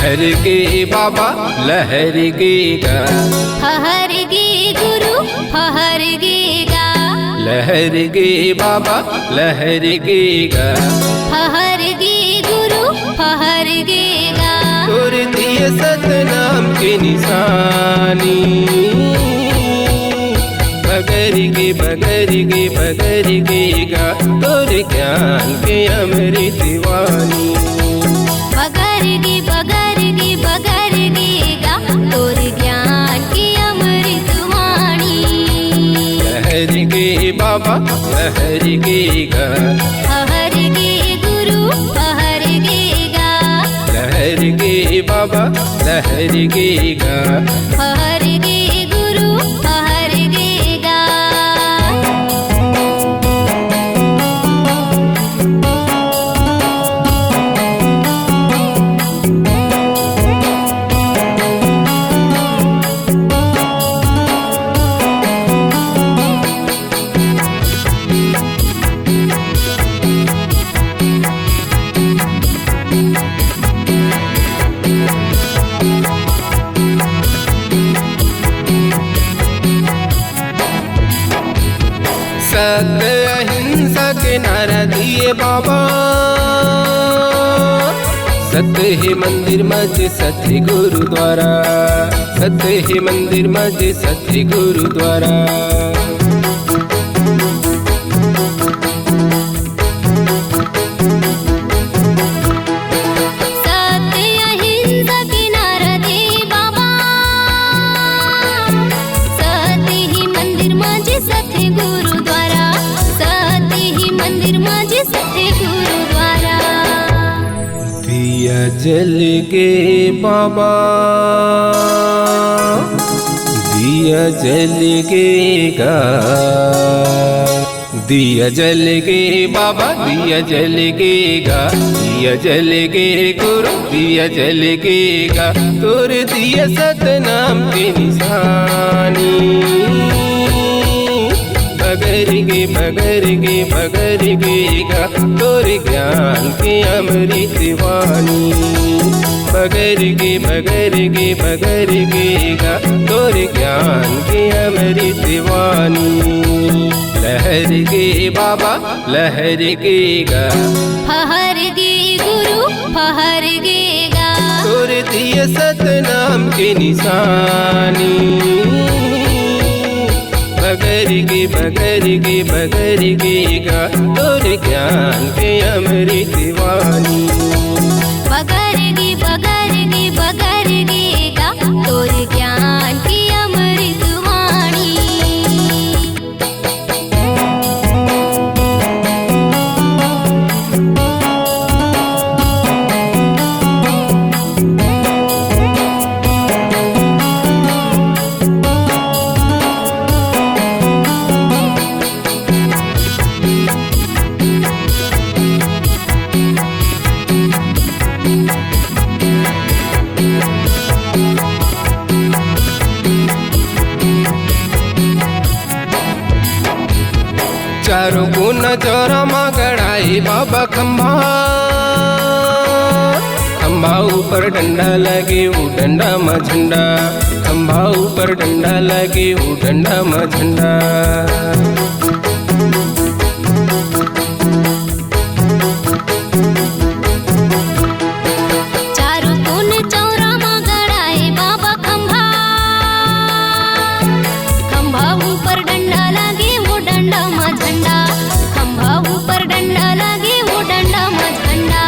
लहर गे बाबा लहर गे गा, फहर गे गुरु फहर गे गा, लहर गे बाबा लहर गे गा, फहर गे गुरु फहर गे गा। तोर दिए सतनाम की निशानी, बगर गे बगर गे बगर गे गा, तोर ज्ञान के अमृत वाणी। बगर गे बगर गे बगर गे गा, तोर ज्ञान की अमृत वाणी। लहर गे बाबा लहर गे गा, फहर गे गुरु फहर गे गा, लहर गे बाबा लहर गे गा। फहर गे गुरु फहर गे गा। सत्य अहिंसा के नारा दिए बाबा, सत्य है मंदिर मस्जिद सत्य गुरुद्वारा, सत्य है मंदिर मस्जिद सत्य गुरुद्वारा। सत्य अहिंसा के नारा दे बाबा, सत्य ही मंदिर माझे सत्य गुरुद्वारा, सत्य ही मंदिर माझे सत्य गुरुद्वारा। दिया जल गे बाबा, दिया जल गे गा, दिया जल गे बाबा दिया जल गे गा, दिया जल गे गुरु दिया जल गे गा, तोर दिया सतनाम की निशानी। बगर गे बगर गे बगर गे गा, तोर ज्ञान के अमृत वाणी। बगर गे बगर गे बगर गे गा, तोर ज्ञान के अमृत वाणी। लहर गे बाबा लहर गे गा, फहर गे गुरु फहर गे गा, तोर दिए सतनाम की निशानी। बगर गे बगर गे बगर गे गा, तोर ज्ञान के अमृत वाणी। बगर गे बगर गे बगर गे गा, तोर ज्ञान की अमृत वाणी। चारों गुण चौरा माँ गड़ाई बाबा खम्भा, खम्भा ऊपर डंडा लगे वो डंडा में झंडा, खम्भा ऊपर डंडा लगे वो डंडा में झंडा। चारों कोन चौरा माँ गड़ाए बाबा खम्भा, खम्भा ऊपर डंडा लगे वो डंडा में झंडा, खम्भा ऊपर डंडा लगे वो डंडा में झंडा।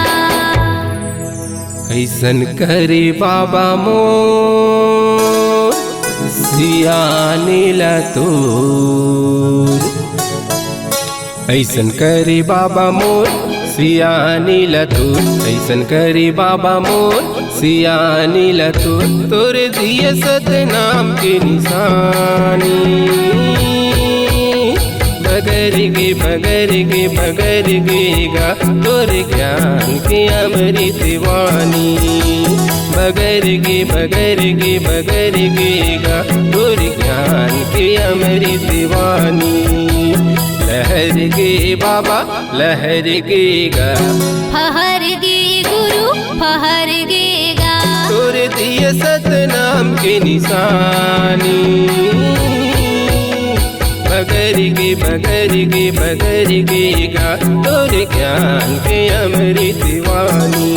ऐसन करे बाबा मोर सियाने ला तोर, ऐसन करे बाबा मोर सियाने ला तोर, ऐसन करे बाबा मोर सियाने ला तोर, तोर दिए सतनाम के निशानी। बगर गे बगर गे बगर गे गा, तोर ज्ञान के अमृत वाणी। बगर गे बगर गे बगर गे गा, तोर ज्ञान के अमृत वाणी। लहर गे बाबा लहर गे गा, फहर गे गुरु फहर गे गा, करती है सतनाम की निशानी। बगरगी बगरगी बगरगी गा तोरे ज्ञान के अमृत वाणी।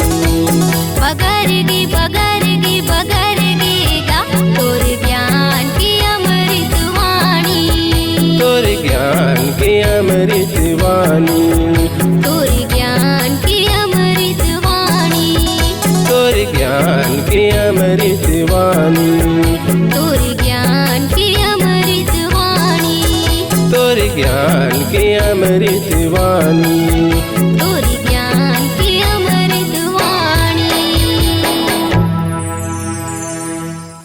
बगरगी बगरगी बगरगी गा तोरे ज्ञान की अमृत वाणी। तोरे ज्ञान के अमृत वाणी। तोरे ज्ञान की अमृत वाणी। तोरे ज्ञान के अमृत वाणी। तोरे ज्ञान की अमृत वाणी। तोरे ज्ञान के अमृत वाणी। तोरे